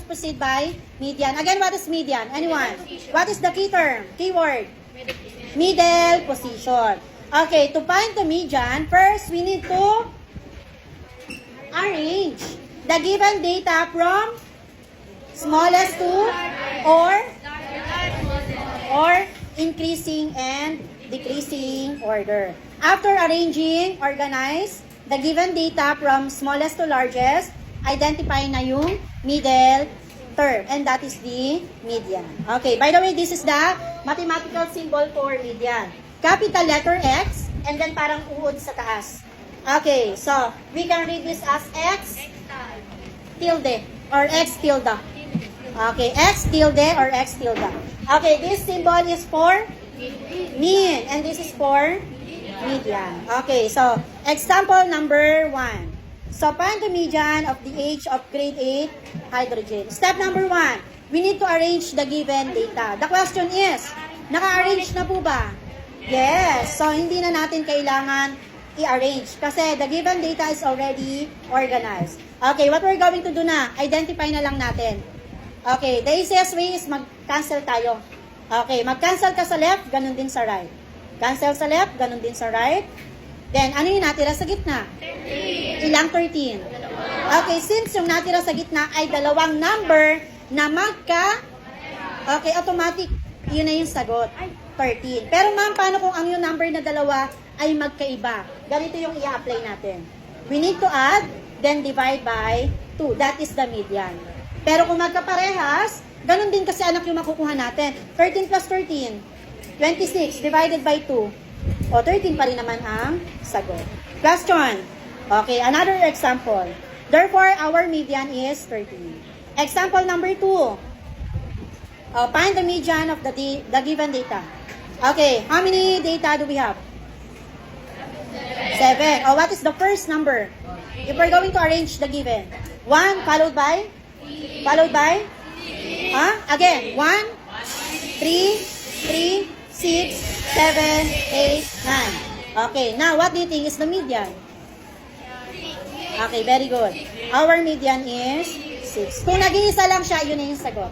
proceed by median. Again, what is median? Anyone? What is the key term? Keyword? Middle position. Okay, to find the median, first we need to arrange the given data from smallest to or increasing and decreasing order. After arranging, organize the given data from smallest to largest, identify na yung middle term, and that is the median. Okay, by the way, this is the mathematical symbol for median. Capital letter X, and then parang uod sa taas. Okay, so we can read this as X tilde or X tilde. Okay, X tilde or X tilde. Okay, this symbol is for mean, and this is for median. Okay, so example number 1. So find the median of the age of grade 8 hydrogen. Step number 1, we need to arrange the given data. The question is, naka-arrange na po ba? Yes. So hindi na natin kailangan i-arrange kasi the given data is already organized. Okay, what we're going to do na, identify na lang natin. Okay, the easiest way is mag-cancel tayo. Okay, mag-cancel ka sa left, ganun din sa right. Cancel sa left, ganun din sa right. Then, ano yung natira sa gitna? 13. Ilang 13? Okay, since yung natira sa gitna ay dalawang number na okay, automatic, yun na yung sagot. 13. Pero ma'am, paano kung ang yung number na dalawa ay magkaiba? Ganito yung i-apply natin. We need to add, then divide by 2. That is the median. Pero kung magkaparehas, ganun din kasi anak yung makukuha natin. 13 plus 13, 26 divided by 2. O, 13 pa rin naman ang sagot. Question. Okay, another example. Therefore, our median is 13. Example number 2. Find the median of the given data. Okay, how many data do we have? 7. Oh, what is the first number? If we're going to arrange the given. 1 followed by? Again, 1, 3, 6, 7, 8, 9. Okay, now what do you think is the median? Okay, very good. Our median is 6. Kung nag-iisa lang siya, yun na yung sagot.